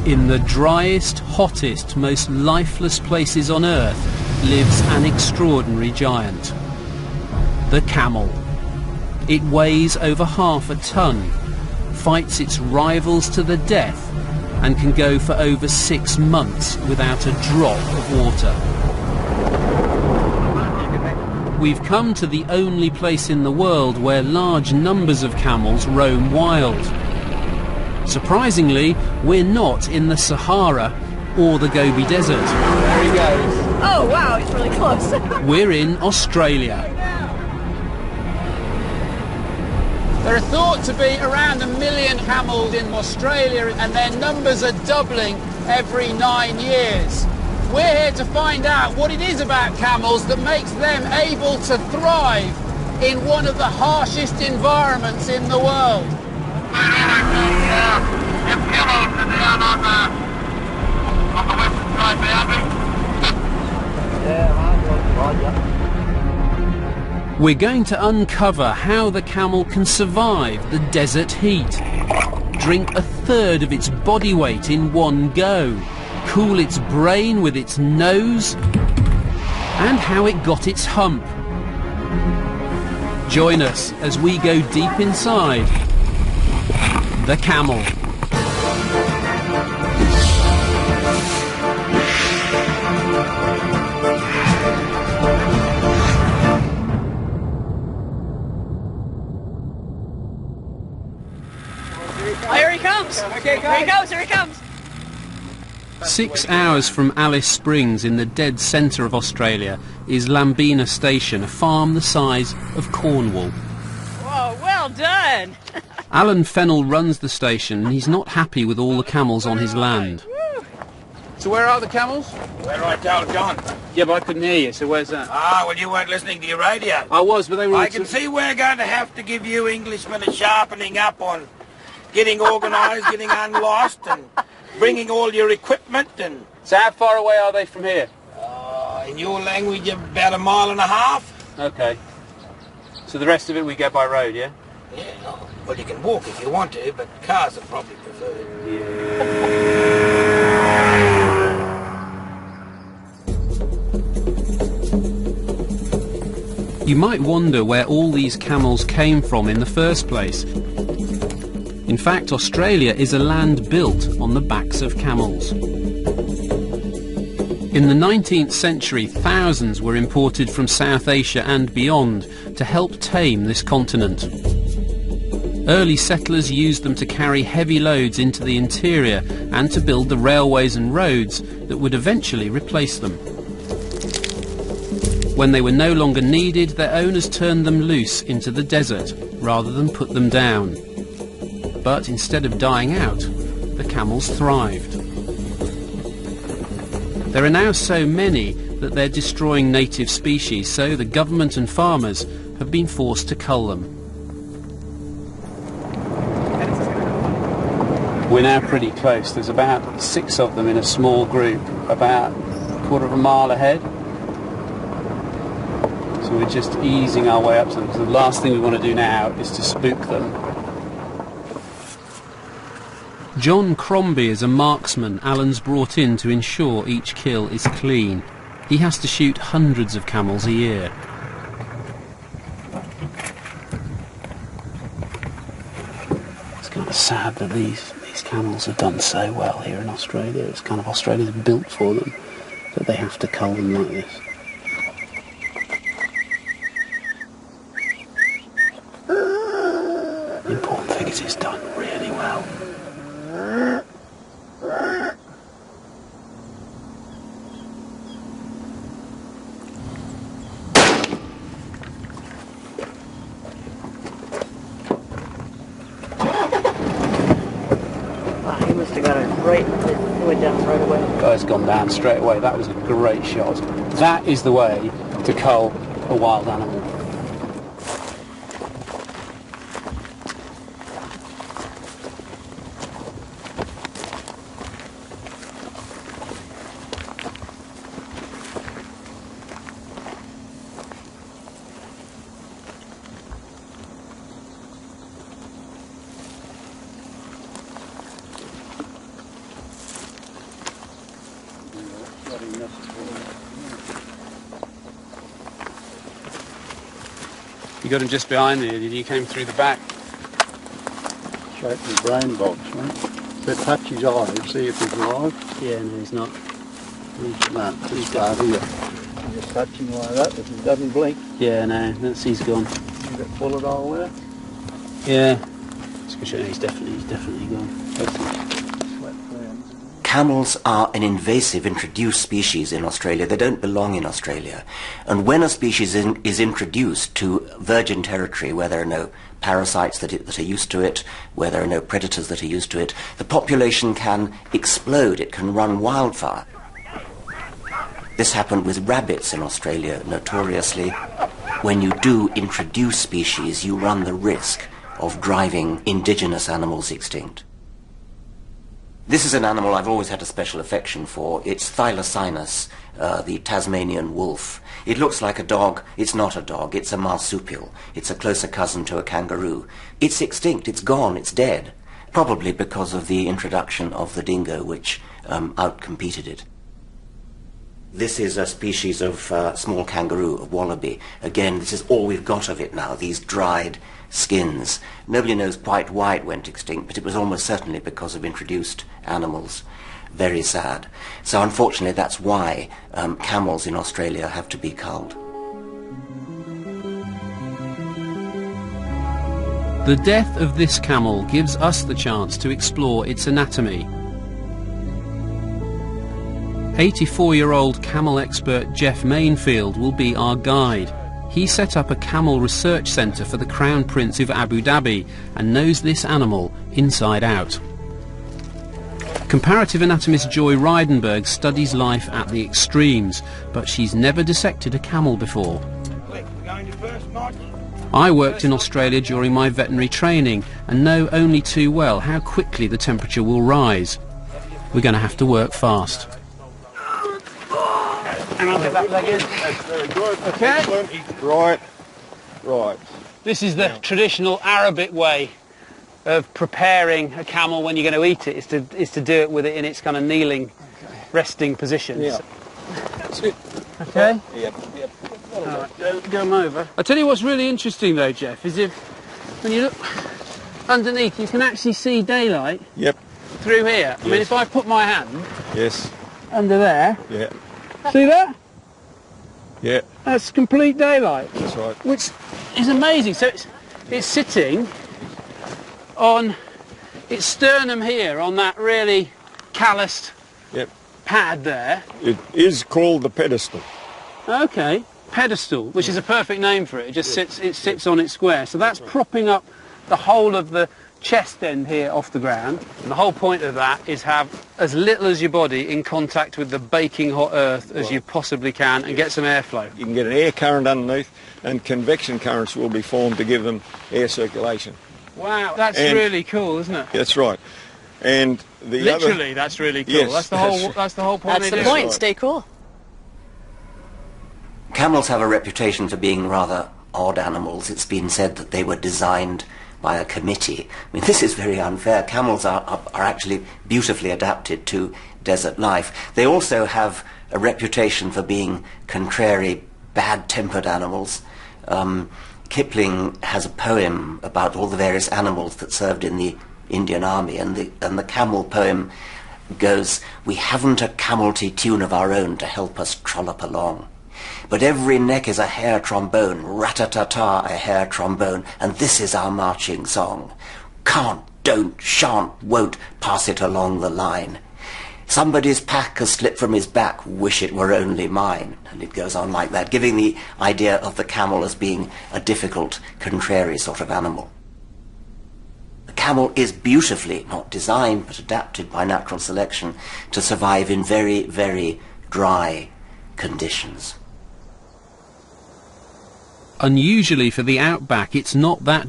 In the driest, hottest, most lifeless places on Earth lives an extraordinary giant. The camel. It weighs over half a ton, fights its rivals to the death, and can go for over 6 months without a drop of water. We've come to the only place in the world where large numbers of camels roam wild. Surprisingly, we're not in the Sahara or the Gobi Desert. There he goes. Oh wow, it's really close. We're in Australia. There are thought to be around 1 million camels in Australia, and their numbers are doubling every 9 years. We're here to find out what it is about camels that makes them able to thrive in one of the harshest environments in the world. We're going to uncover how the camel can survive the desert heat, drink 1/3 of its body weight in one go, cool its brain with its nose, and how it got its hump. Join us as we go deep inside the camel. Here he comes! Okay, Here he comes, here he comes! 6 hours from Alice Springs in the dead centre of Australia is Lambina Station, a farm the size of Cornwall. Whoa, well done! Alan Fennell runs the station and he's not happy with all the camels on his land. So where are the camels? Where I told John. Yeah, but I couldn't hear you, so where's that? Ah, well, you weren't listening to your radio. I was, but they were... I can see we're going to have to give you Englishmen a sharpening up on getting organised, getting unlost, and bringing all your equipment. And So how far away are they from here? in your language, about 1.5 miles. Okay. So the rest of it we go by road, yeah? Yeah, well, you can walk if you want to, but cars are probably preferred. You might wonder where all these camels came from in the first place. In fact, Australia is a land built on the backs of camels. In the 19th century, thousands were imported from South Asia and beyond to help tame this continent. Early settlers used them to carry heavy loads into the interior and to build the railways and roads that would eventually replace them. When they were no longer needed, their owners turned them loose into the desert rather than put them down. But instead of dying out, the camels thrived. There are now so many that they're destroying native species, so the government and farmers have been forced to cull them. We're now pretty close. There's about 6 of them in a small group, about 1/4 mile ahead. So we're just easing our way up to them. So the last thing we want to do now is to spook them. John Crombie is a marksman Alan's brought in to ensure each kill is clean. He has to shoot hundreds of camels a year. It's kind of sad that these camels have done so well here in Australia. It's kind of Australia's built for them, that they have to cull them like this. The important thing is it's done really well. He must have got it right, it went down right away. Guy's gone down straight away. That was a great shot. That is the way to cull a wild animal. You got him just behind me, and you came through the back. Shape the brain box, mate. So touch his eye, see if he's alive. Yeah, no, he's not. No, he's right here. You just touch him like that, if he doesn't blink. Yeah, no, he's gone. You got bullet hole there? Yeah. He's definitely gone. Camels are an invasive introduced species in Australia. They don't belong in Australia. And when a species is introduced to virgin territory where there are no parasites that are used to it, where there are no predators that are used to it, the population can explode. It can run wildfire. This happened with rabbits in Australia, notoriously. When you do introduce species, you run the risk of driving indigenous animals extinct. This is an animal I've always had a special affection for. It's Thylacinus, the Tasmanian wolf. It looks like a dog. It's not a dog. It's a marsupial. It's a closer cousin to a kangaroo. It's extinct. It's gone. It's dead. Probably because of the introduction of the dingo, which outcompeted it. This is a species of small kangaroo, a wallaby. Again, this is all we've got of it now, these dried skins. Nobody knows quite why it went extinct, but it was almost certainly because of introduced animals. Very sad. So unfortunately that's why camels in Australia have to be culled. The death of this camel gives us the chance to explore its anatomy. 84-year-old camel expert Jeff Mainfield will be our guide. He set up a camel research centre for the Crown Prince of Abu Dhabi and knows this animal inside out. Comparative anatomist Joy Reidenberg studies life at the extremes, but she's never dissected a camel before. I worked in Australia during my veterinary training and know only too well how quickly the temperature will rise. We're going to have to work fast. And I'll get that leg in. That's very good. Okay. Excellent. Right. Right. This is the traditional Arabic way of preparing a camel when you're going to eat it, is to do it with it in its kind of kneeling, resting position. Yeah. That's it. Okay? Yep. All right, go them over. I'll tell you what's really interesting though, Jeff, is if, when you look underneath, you can actually see daylight Yep. through here. I mean, if I put my hand Yes. under there, Yeah. see that? Yeah. That's complete daylight. That's right. Which is amazing. So it's sitting on its sternum here, on that really calloused Yep. pad there. It is called the pedestal. Okay, pedestal, which is a perfect name for it. It just sits on its square. So that's propping up the whole of the chest end here off the ground. And the whole point of that is have as little as your body in contact with the baking hot earth as you possibly can and get some airflow. You can get an air current underneath, and convection currents will be formed to give them air circulation. Wow, that's And- really cool, isn't it? That's right. And the Literally, that's really cool. Yes, that's the whole. That's the whole point. That's they the do. point. right. Stay cool. Camels have a reputation for being rather odd animals. It's been said that they were designed by a committee. I mean, this is very unfair. Camels are actually beautifully adapted to desert life. They also have a reputation for being contrary, bad-tempered animals. Kipling has a poem about all the various animals that served in the Indian Army, and the camel poem goes, "We haven't a camelty tune of our own to help us trollop along. But every neck is a hair trombone, rat-a-ta-ta, a hair trombone, and this is our marching song. Can't, don't, shan't, won't, pass it along the line. Somebody's pack has slipped from his back, wish it were only mine." And it goes on like that, giving the idea of the camel as being a difficult, contrary sort of animal. The camel is beautifully, not designed, but adapted by natural selection to survive in very, very dry conditions. Unusually for the outback, it's not that